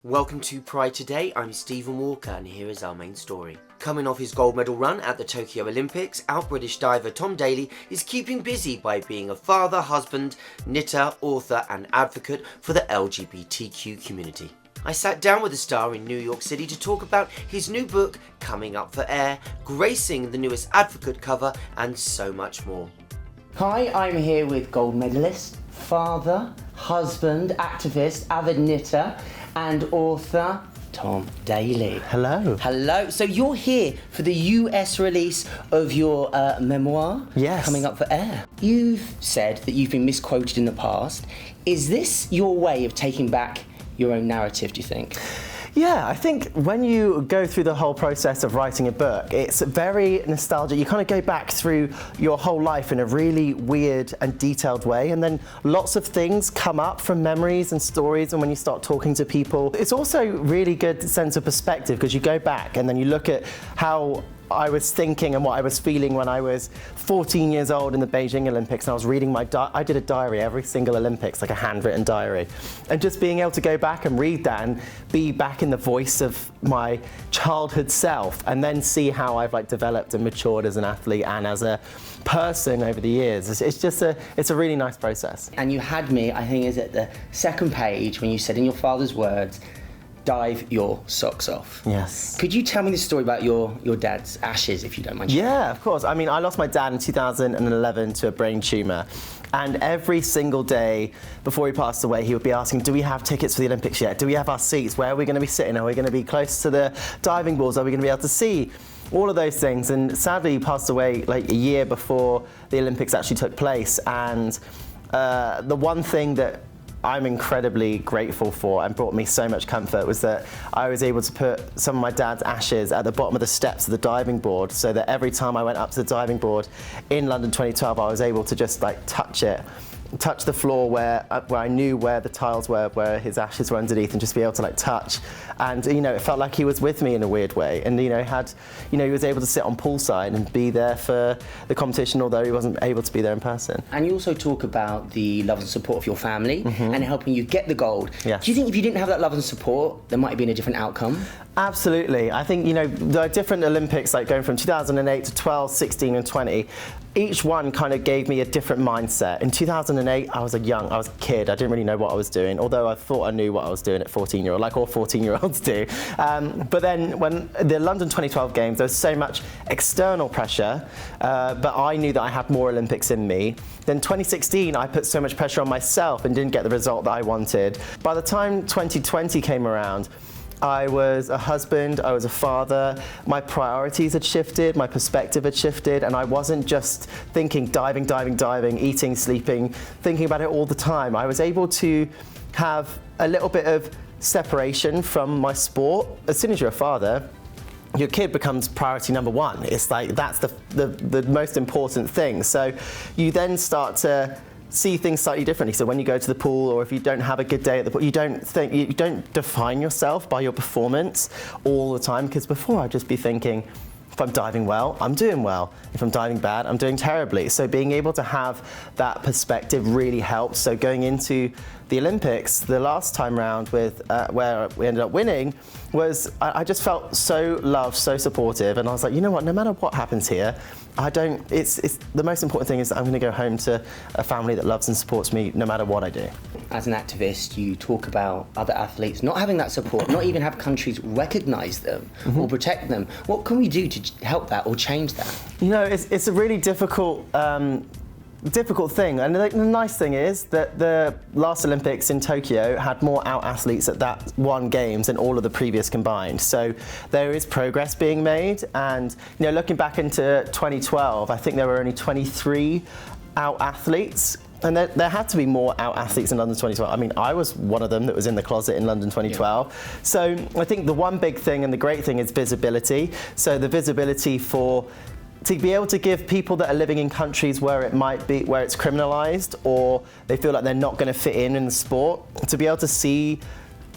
Welcome to Pride Today, I'm Stephen Walker and here is our main story. Coming off his gold medal run at the Tokyo Olympics, our British diver Tom Daley is keeping busy by being a father, husband, knitter, author and advocate for the LGBTQ community. I sat down with the star in New York City to talk about his new book, coming up for air, gracing the newest Advocate cover and so much more. Hi, I'm here with gold medalist, father, husband, activist, avid knitter and author Tom Daley. Hello. Hello. So you're here for the US release of your memoir? Yes. Coming up for air. You've said that you've been misquoted in the past. Is this your way of taking back your own narrative, do you think? Yeah, I think when you go through the whole process of writing a book, it's very nostalgic. You kind of go back through your whole life in a really weird and detailed way, and then lots of things come up from memories and stories, and when you start talking to people, it's also really good sense of perspective because you go back and then you look at how I was thinking and what I was feeling when I was 14 years old in the Beijing Olympics, and I was reading I did a diary every single Olympics, like a handwritten diary, and just being able to go back and read that and be back in the voice of my childhood self, and then see how I've developed and matured as an athlete and as a person over the years. It's a really nice process. And you had me, I think, is at the second page when you said in your father's words, dive your socks off. Yes. Could you tell me the story about your dad's ashes, if you don't mind? Yeah, of course. I mean, I lost my dad in 2011 to a brain tumour. And every single day before he passed away, he would be asking, do we have tickets for the Olympics yet? Do we have our seats? Where are we going to be sitting? Are we going to be close to the diving boards? Are we going to be able to see? All of those things. And sadly, he passed away a year before the Olympics actually took place. And the one thing that I'm incredibly grateful for and brought me so much comfort was that I was able to put some of my dad's ashes at the bottom of the steps of the diving board, so that every time I went up to the diving board in London 2012, I was able to just touch the floor where I knew where the tiles were, where his ashes were underneath, and just be able to touch. And it felt like he was with me in a weird way. And he was able to sit on poolside and be there for the competition, although he wasn't able to be there in person. And you also talk about the love and support of your family and helping you get the gold. Yes. Do you think if you didn't have that love and support, there might have been a different outcome? Absolutely. I think, the different Olympics, going from 2008 to 12, 16 and 20, each one kind of gave me a different mindset. In 2008, I was a kid. I didn't really know what I was doing, although I thought I knew what I was doing at 14-year-old, like all 14-year-olds do. But then when the London 2012 Games, there was so much external pressure, but I knew that I had more Olympics in me. Then 2016, I put so much pressure on myself and didn't get the result that I wanted. By the time 2020 came around, I was a husband, I was a father, my priorities had shifted, my perspective had shifted, and I wasn't just thinking diving, eating, sleeping, thinking about it all the time. I was able to have a little bit of separation from my sport. As soon as you're a father, your kid becomes priority number one. It's that's the most important thing. So you then start to see things slightly differently. So when you go to the pool, or if you don't have a good day at the pool, you don't define yourself by your performance all the time, because before I'd just be thinking, if I'm diving well, I'm doing well. If I'm diving bad, I'm doing terribly. So being able to have that perspective really helps. So going into the Olympics, the last time round with where we ended up winning, was I just felt so loved, so supportive, and I was like, you know what, no matter what happens here, it's the most important thing is that I'm going to go home to a family that loves and supports me no matter what I do. As an activist, you talk about other athletes not having that support, not even have countries recognise them or protect them. What can we do to help that or change that? It's a really difficult thing, and the nice thing is that the last Olympics in Tokyo had more out athletes at that one Games than all of the previous combined. So there is progress being made, and looking back into 2012, I think there were only 23 out athletes. And there had to be more out athletes in London 2012. I mean, I was one of them that was in the closet in London 2012. Yeah. So I think the one big thing and the great thing is visibility. So the visibility to be able to give people that are living in countries where it's criminalized, or they feel like they're not going to fit in the sport, to be able to see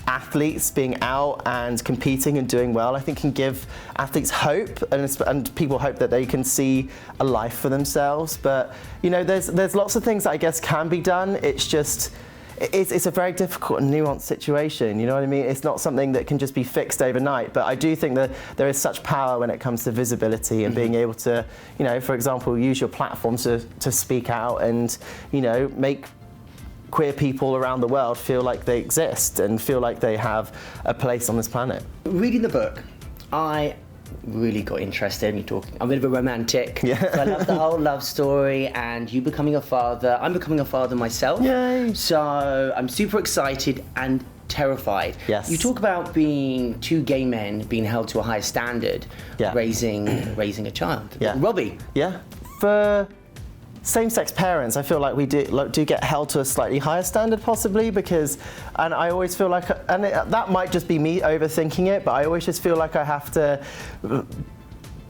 athletes being out and competing and doing well, I think can give athletes hope, and people hope that they can see a life for themselves. But there's lots of things that I guess can be done. It's just it's a very difficult and nuanced situation, you know what I mean? It's not something that can just be fixed overnight, but I do think that there is such power when it comes to visibility and being able to, you know, for example, use your platform to speak out and, you know, make queer people around the world feel like they exist and feel like they have a place on this planet. Reading the book, I really got interested in you talking. I'm a bit of a romantic. Yeah. So I love the whole love story and you becoming a father. I'm becoming a father myself. Yay. So I'm super excited and terrified. Yes. You talk about being two gay men being held to a higher standard, raising a child. Yeah. Robbie. Yeah. For same-sex parents, I feel like we do get held to a slightly higher standard possibly because, and I always feel like, and that might just be me overthinking it, but I always just feel like I have to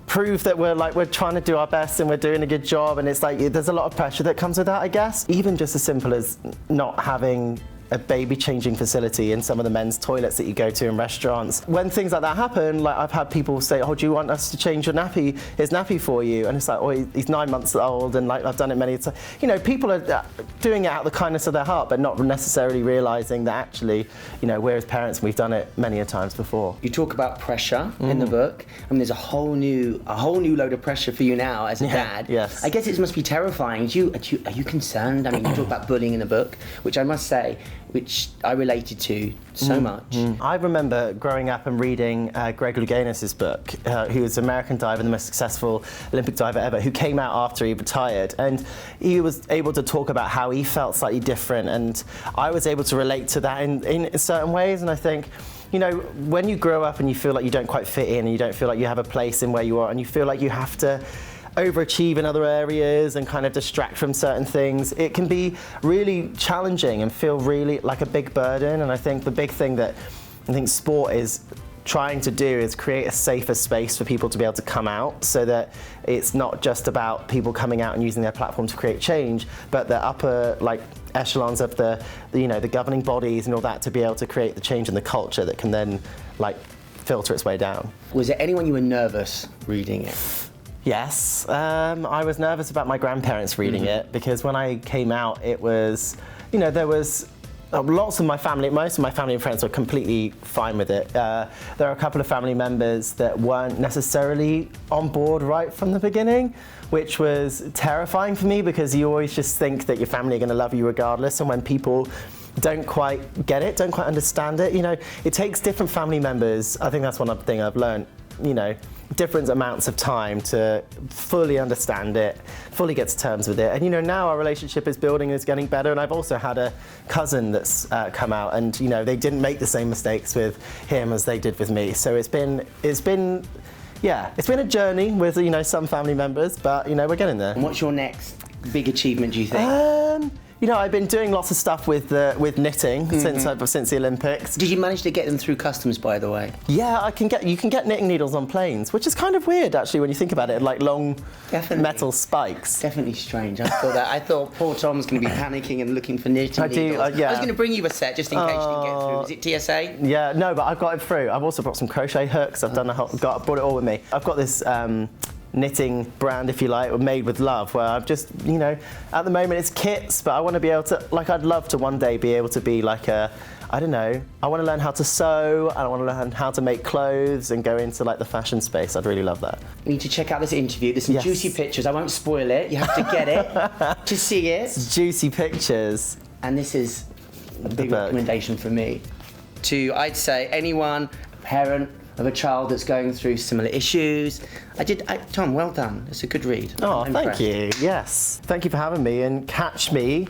prove that we're trying to do our best and we're doing a good job, and it's like there's a lot of pressure that comes with that, I guess. Even just as simple as not having a baby changing facility in some of the men's toilets that you go to in restaurants. When things like that happen, like I've had people say, oh, do you want us to change his nappy for you? And it's like, oh, he's 9 months old, and like I've done it many times. You know, people are doing it out of the kindness of their heart, but not necessarily realising that actually, you know, we're as parents and we've done it many a times before. You talk about pressure in the book. I mean, there's a whole new load of pressure for you now as a dad. Yes. I guess it must be terrifying. Are you concerned? I mean, you talk about bullying in the book, which I must say, which I related to so much. I remember growing up and reading Greg Louganis' book, who was an American diver, the most successful Olympic diver ever, who came out after he retired, and he was able to talk about how he felt slightly different, and I was able to relate to that in certain ways. And I think, you know, when you grow up and you feel like you don't quite fit in and you don't feel like you have a place in where you are and you feel like you have to overachieve in other areas and kind of distract from certain things, it can be really challenging and feel really like a big burden. And I think the big thing that I think sport is trying to do is create a safer space for people to be able to come out, so that it's not just about people coming out and using their platform to create change, but the upper echelons of the governing bodies and all that to be able to create the change in the culture that can then filter its way down. Was there anyone you were nervous reading it? Yes, I was nervous about my grandparents reading it because when I came out, it was, you know, there was most of my family and friends were completely fine with it. There are a couple of family members that weren't necessarily on board right from the beginning, which was terrifying for me because you always just think that your family are going to love you regardless, and when people don't quite get it, don't quite understand it, you know, it takes different family members. I think that's one thing I've learned, you know, different amounts of time to fully understand it, fully get to terms with it. And you know, now our relationship is building and is getting better, and I've also had a cousin that's come out, and you know, they didn't make the same mistakes with him as they did with me. So it's been a journey with, you know, some family members, but you know, we're getting there. And what's your next big achievement, do you think? You know, I've been doing lots of stuff with knitting since the Olympics. Did you manage to get them through customs, by the way? Yeah, you can get knitting needles on planes, which is kind of weird actually when you think about it, like long metal spikes. Definitely strange. I thought poor Tom's going to be panicking and looking for knitting needles. Yeah. I was going to bring you a set just in case you didn't get through. Was it TSA? Yeah, no, but I've got it through. I've also brought some crochet hooks. I've brought it all with me. I've got this knitting brand, if you like, made with love, where I've just, you know, at the moment it's kits, but I want to be able to, I'd love to one day be able to be like I don't know, I want to learn how to sew, and I want to learn how to make clothes and go into the fashion space. I'd really love that. You need to check out this interview. There's some juicy pictures. I won't spoil it. You have to get it to see it. It's juicy pictures. And this is a big recommendation for me. I'd say anyone, a parent of a child that's going through similar issues. Tom, well done. It's a good read. Oh, thank you. Yes. Thank you for having me, and catch me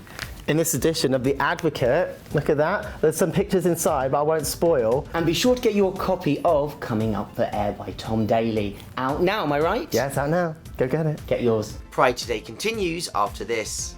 in this edition of The Advocate. Look at that. There's some pictures inside, but I won't spoil. And be sure to get your copy of Coming Up for Air by Tom Daley. Out now, am I right? Yeah, it's out now. Go get it. Get yours. Pride Today continues after this.